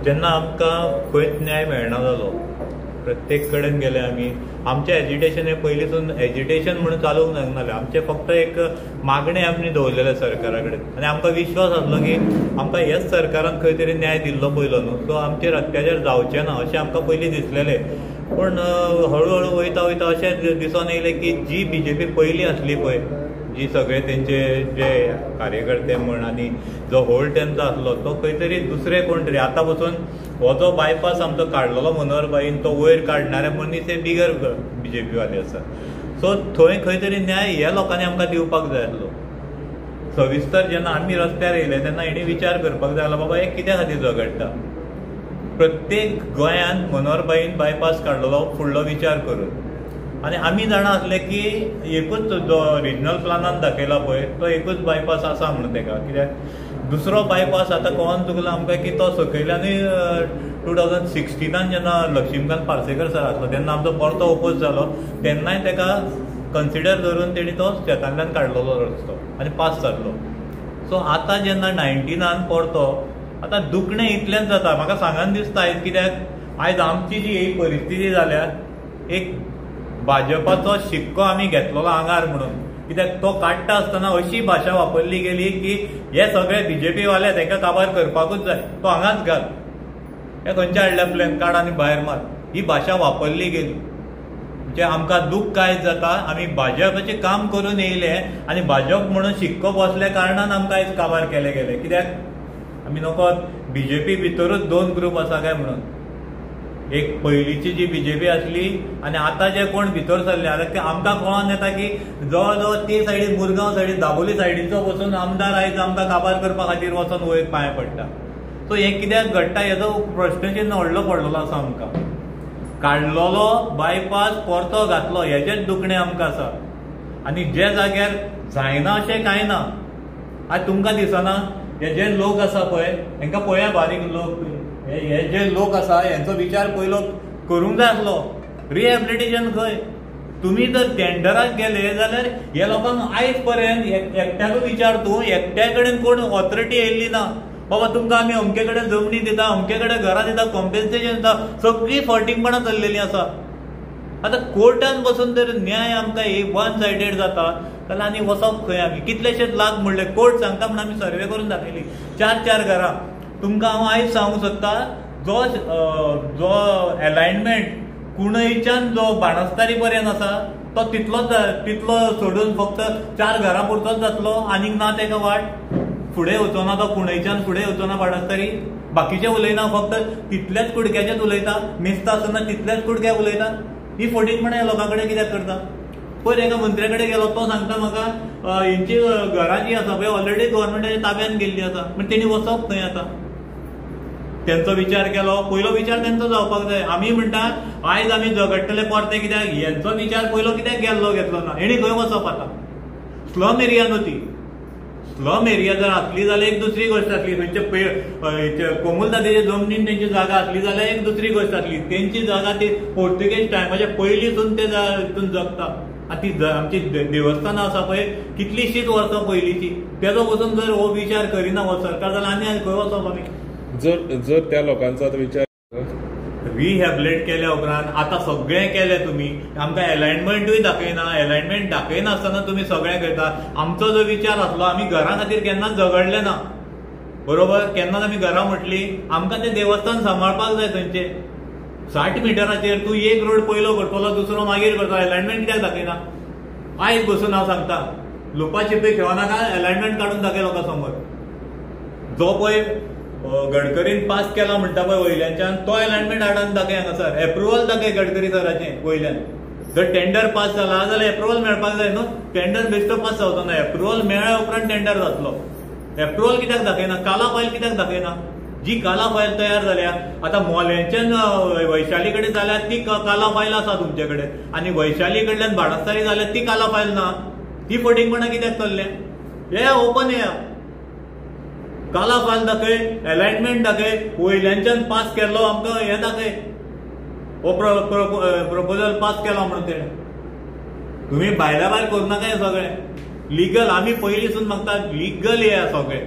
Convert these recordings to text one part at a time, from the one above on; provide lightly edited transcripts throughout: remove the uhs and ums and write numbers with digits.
जेन्ना आमकां खंयच न्याय मेळना जालो, प्रत्येक कडेन गेले आमी, आमचें एजिटेशन हे पयलींसून एजिटेशन म्हणून चालूंक नासलें, आमचें फक्त एक मागणे आमी दवरलेले सरकारा कडेन, आनी आमकां विश्वास आसलो की आमकां हेच सरकारान खंय तरी न्याय दिल्लो पयलो न्हू, सो आमचेर अत्याचार जावचे ना अशें आमकां पयलीं दिसलेलें. पूण हळू हळू वयता वयता अशें दिसून येयलें की जी BJP पयलीं आसली पळय, जी सगळे तेंचे जे कार्यकर्ते म्हण आनी जो होल्ड तेंचो आसलो तो खंय तरी दुसरे कोण तरी आतां पसून हो जो बायपास आमचो काडलेलो मनोहरभाईन तो वयर काडणारे मनीस हे बिगर BJP वाले आसा. सो थंय खंय तरी न्याय ह्या लोकांनी आमकां दिवपाक जाय आसलो. सविस्तर जेन्ना आमी रस्त्यार येयले तेन्ना हेणी विचार करपाक जाय आसलो बाबा हे कित्या खातीर झगडटा. प्रत्येक गोंयांत मनोहरभाईन बायपास काडलेलो फुडलो विचार करून, आनी आमी जाणा आसले की एकूच जो रिजनल प्लानान दाखयला पळय तो एकूच बायपास आसा म्हणून तेका, कित्याक दुसरो बायपास आतां कळोन चुकलो आमकां की तो सकयल्यानूय 2016 जेन्ना लक्ष्मीकांत पार्सेकर सर आसलो तेन्ना आमचो परतो ओपोज जालो, तेन्नाय तेका कन्सिडर करून तेणी तो शेतांतल्यान काडलेलो रस्तो आनी पास जाल्लो. सो आतां जेन्ना 19 परतो आतां दुखणें इतलेंच जाता. म्हाका सांगान दिसता आयज, कित्याक आयज आमची जी ही परिस्थिती जाल्या, एक भाजपाचो शिक्को आमी घेतलेलो आंगार म्हणून, कित्याक तो काडटा आसतना अशी भाशा वापरली गेली की हे सगळे BJP वाले ताका काबार करपाकूच जाय, तो हांगाच घाल, हे खंयच्या हाडल्या प्लेन काड आनी भायर मार, ही भाशा वापरली गेली. म्हणजे आमकां दूख कांयच जाता, आमी भाजपाचें काम करून येयले आनी भाजप म्हणून शिक्को बसल्या कारणान आमकां आयज काबार केले गेले. कित्याक आमी नकळत BJP भितरूच 2 ग्रूप आसा काय म्हणून, एक पयलींची जी BJP आसली आनी आतां जे कोण भितर सरले आतां आमकां कळोन येता की जवळ जवळ ते सायडीन मुरगांव सायडीन दाबोली सायडीचो वचून आमदार आयज आमकां काबार करपा खातीर वचून वयर पांय पडटा. सो हें कित्याक घडटा हेजो प्रश्नचिन्ह व्हडलो पडलेलो आसा. आमकां काडलेलो बायपास परतो घातलो हेजेच दुखणें आमकां आसा, आनी जे जाग्यार जायना अशें कांय ना. आज तुमकां दिसना हे जे लोक आसा पळय हांकां पळया, बारीक लोक, हे जे लोक आसा हेंचो विचार पयलो करूंक जाय आसलो. रिहॅबिलिटेशन खंय? तुमी जर टेंडराक गेले जाल्यार हे लोकांक आयज पर्यंत एकट्याकूय विचार तूं, एकट्या कडेन कोण ऑथॉरिटी येयल्ली ना बाबा तुमकां आमी अमके कडेन जमनी दिता, अमके कडेन घरां दिता, कॉम्पेन्सेशन दिता, सगळी फॉल्टिंगपणां चल्लेलीं आसा. आतां कोर्टान बसून जर न्याय आमकां वन सायडेड जाता जाल्यार आनी वचप खंय? आमी कितलेशेच लाख म्हणले, कोर्ट सांगता म्हणून आमी सर्वे करून दाखयली 4 घरां. तुमकां हांव आयज सांगूंक सोदता, जो अलायनमेंट कुणयच्यान जो बाणस्तारी पर्यंत आसा तो तितलो सोडून फक्त 4 घरां पुरतोच जातलो, आनीक ना तेका वाट. फुडें वचो ना तो कुणयच्यान, फुडें वचो ना बाणस्तारी. बाकीचे उलयना, फक्त तितल्याच कुडक्याचेच उलयता, मेस्ता आसतना तितल्याच कुडक्या उलयता. ही फटींगपणां ह्या लोकां कडेन कित्याक करता? पयर एका मंत्र्या कडेन गेलो, तो सांगता म्हाका हेंची घरां जी आसा पळय ऑलरेडी गव्हर्मेंटाच्या ताब्यान गेल्ली आसा, पण तेणी वचप खंय आतां? तेंचो विचार केलो, पयलो विचार तेंचो जावपाक जाय. आमी म्हणटा आयज आमी झगडटले परते, कित्याक हेंचो विचार पयलो कित्याक घेतलो ना, हेणी खंय वचप आतां? स्लम एरिया न्हू ती. स्लम एरिया जर आसली जाल्यार एक दुसरी गोष्ट आसली, खंयचे कोमूल दादेच्या जमनीन तेंची जागा आसली जाल्यार एक दुसरी गोष्ट आसली. तेंची जागा ती पोर्तुगेज टायमाच्या पयलींसून ते हितून जगता. ती आमची देवस्थानां आसा पळय कितलीशींच वर्सां पयलींची, तेजो वचून जर हो विचार करिना हो सरकार जाल्यार आनी खंय वचप आमी? जर त्या लोकांचो विचार रिहॅबिलिट केल्या उपरांत आतां सगळें केलें तुमी, आमकां अलायनमेंटूय दाखयना, अलायनमेंट दाखयनासतना तुमी सगळें करता. आमचो जो विचार आसलो, आमी घरां खातीर केन्नाच झगडले ना, बरोबर? केन्नाच आमी घरां म्हटली, आमकां तें देवस्थान सांबाळपाक जाय. थंयचे 60 मिटराचेर तूं एक रोड पयलो करतलो, दुसरो मागीर करतलो, अलायनमेंट कित्याक दाखयना? आयज बसून हांव सांगता, लुपाछिपी खेळनाका, अलायनमेंट काडून दाखय लोकां समोर. जो पळय गडकरीन पास केला म्हणटा पळय वयल्याच्यान, तो अलायनमेंट हाडान दाखय हांगासर, एप्रुवल दाखय गडकरी सराचें वयल्यान. जर टेंडर पास जाला जाल्यार एप्रुवल मेळपाक जाय न्हू. टेंडर बेश्टो पास जावचो ना, एप्रुवल मेळ्ळ्या उपरांत टेंडर जातलो. एप्रुवल कित्याक दाखयना? काला फायल कित्याक दाखयना? जी काला फायल तयार जाल्या, आतां मोल्याच्यान वैशाली कडेन जाल्यार ती काला फायल आसा तुमचे कडेन, आनी वैशाली कडल्यान बाणस्तारी जाल्यार ती काला फायल ना. ही फटींगपणां कित्याक चल्ले? हे ओपन या काला फायल दाखय, अलायनमेंट दाखय, वयल्याच्यान पास केल्लो आमकां हें दाखय, हो प्रपोजल पास केला म्हणून तेणें. तुम्ही भायल्या भायर करू नाका हें सगळें. लिगल आमी पयलींसून मागता लिगल हे सगळें.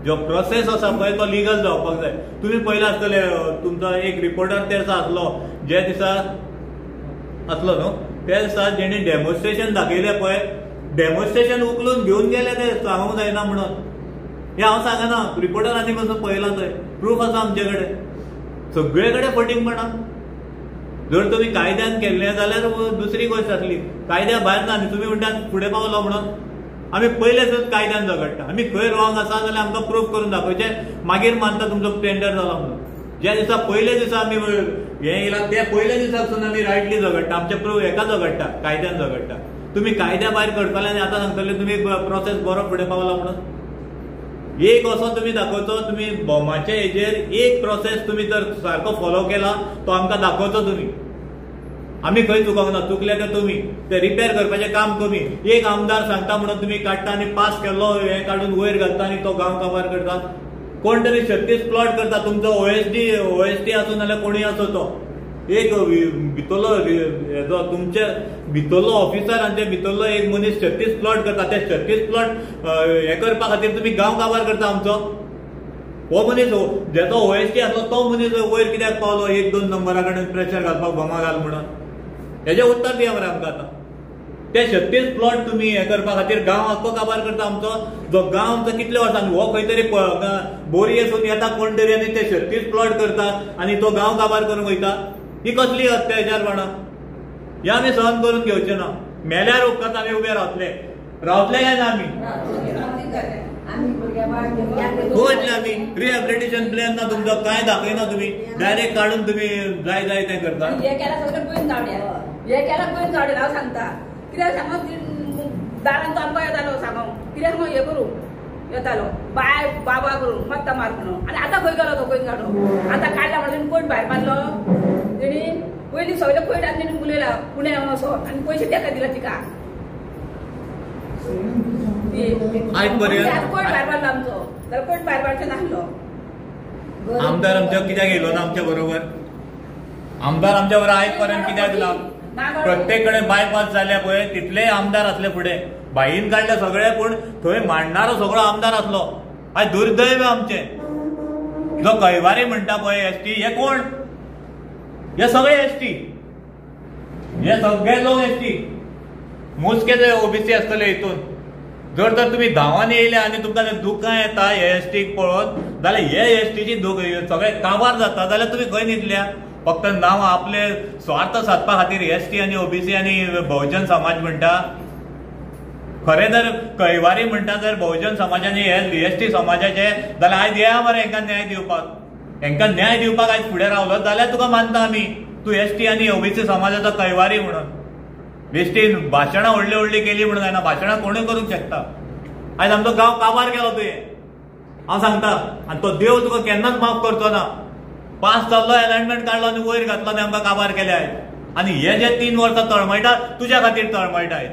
जो प्रोसेस आसा पळय तो लिगल जावपाक जाय. तुम्ही पयला आसतले तुमचो एक रिपोर्टर त्या दिसा आसलो, जे दिसा आसलो न्हू, त्या दिसा जेणी डेमॉन्स्ट्रेशन दाखयलें पळय, डेमॉन्स्ट्रेशन उखलून घेवन गेले ते सांगूंक जायना म्हणून. हे हांव सांगना, रिपोर्टरांनी कसो पळयला थंय, प्रूफ आसा आमचे कडेन. सगळे कडेन फटींगपणां. जर तुम्ही कायद्यान केल्लें जाल्यार दुसरी गोष्ट आसली. कायद्या भायर ना आनी तुमी म्हणटात फुडें पावलो म्हणून. आमी पयलेच कायद्यान झगडटा. आमी खंय रॉंग आसा जाल्यार आमकां प्रूफ करून दाखोवचें, मागीर मानता तुमचो टेंडर जाला म्हणून. ज्या दिसा पयले दिसा आमी हें येयलां त्या पयल्या दिसासून आमी रायटली झगडटा, आमचे प्रूफ हेका झगडटा, कायद्यान झगडटा. तुमी कायद्या भायर करतले आनी आतां सांगतले तुमी प्रोसेस बरो फुडें पावला म्हणून. एक असो तुम्ही दाखवतो, तुम्ही बॉम्बाचे हेजेर एक प्रोसेस तुम्ही जर सारको फॉलो केला तो आमकां दाखवतो तुम्ही. आमी खंय चुकोंक ना, चुकले ते तुम्ही. ते रिपेर करपाचें काम कमी. एक आमदार सांगता म्हणून तुम्ही काडटा आनी पास केल्लो हें काडून वयर घालता आनी तो गांव काबार करता. कोण तरी 36 प्लॉट करता, तुमचो ओएसडी आसूं नाल्यार कोणी आसो तो. एक भितरलो तुमचे भितरलो ऑफिसर आनी ते भितरलो एक मनीस 36 प्लॉट करता. ते 36 प्लॉट हे करपा खातीर तुम्ही गांव काबार करता आमचो. हो मनीस जेचो ओएसडी आसलो तो मनीस वयर कित्याक पावलो 1-2 नंबरा कडेन प्रेशर घालपाक बोमा घाल म्हणून. हेजें उत्तर दिया मरे आमकां आतां. ते 36 प्लॉट तुम्ही हे करपा खातीर गांव आख्खो काबार करता आमचो. जो गांव आमचो कितले वर्सांनी हो खंय तरी बोरी येसून येता कोण तरी आनी ते 36 प्लॉट करता आनी तो गांव काबार करूंक वयता. ही कसली अत्याचारपणां? हे आमी सहन करून घेवचे ना. मेल्यार उपकारता आमी उबे रावतले काय ना आमी? वयतले आमी. रिहॅबिलिटेशन प्लॅन ना तुमचो, कांय दाखयना तुमी. डायरेक्ट काडून तुमी जाय जाय तें करता. हे केला सगळें पयस जावड्या हांव सांगता. कित्याक समज दारान तो आमकां येतालो सांगूंक, कित्याक मग हे करूं येतालो बाय बाबा करूं मत्ता मार म्हणून. आनी आतां खंय गेलो तो पयस जाडो? आतां काडला म्हणून कोण भायर मारलो? तेणी पयलीं सगळे पयल्यान तेणी उलयला पुणे असो आनी पयशे तेका दिला तिका. आयज पर्यंत कोण भायर मारलो आमचो? जाल्यार कोण भायर मारचो नासलो. आमदार आमच्या कित्याक येयलो ना आमच्या बरोबर? आमदार आमच्या बरोबर आयज पर्यंत कित्याक ना? प्रत्येक कडेन बायपास जाल्या पळय तितले आमदार असले फुडें. बाईन काडले सगळे, पूण थंय मांडणारो सगळो आमदार असलो. आयज दुर्दैव आमचे. जो कैवारी म्हणटा पळय एसटी, हे कोण? हे सगळे एसटी. हे सगळे लोक एसटी. मोजके जे ओबीसी आसतले हितून. जर तर तुम्ही धांवान येयले आनी तुमकां दुखां येता हे एसटीक पळोवन, जाल्यार हे एसटीची सगळे काबार जाता जाल्यार तुमी खंय न्हिदल्या? फक्त नांव आपले स्वार्थ साधपा खातीर एसटी आनी ओबीसी आनी बहुजन समाज म्हणटा. खरें जर कैवारी म्हणटा जर बहुजन समाजानी हे एसटी समाजाचे, जाल्यार आयज या मरे हेंकां न्याय दिवपाक. हेंकां न्याय दिवपाक आयज फुडें रावलो जाल्यार तुका मानता आमी तूं एसटी आनी ओबीसी समाजाचो कैवारी म्हणून. बेश्टीन भाशणां व्हडली केली म्हणून जायना. भाशणां कोणूय करूंक शकता. आयज आमचो गांव काबार केलो तुवें, हांव सांगता. आनी तो देव तुका केन्नाच माफ करचो ना. पास जाल्लो अलायनमेंट काडलो आनी वयर घातलो आनी आमकां काबार केले आयज. आनी हे जे 3 वर्सां तळमळटा तुज्या खातीर तळमळटा आयज.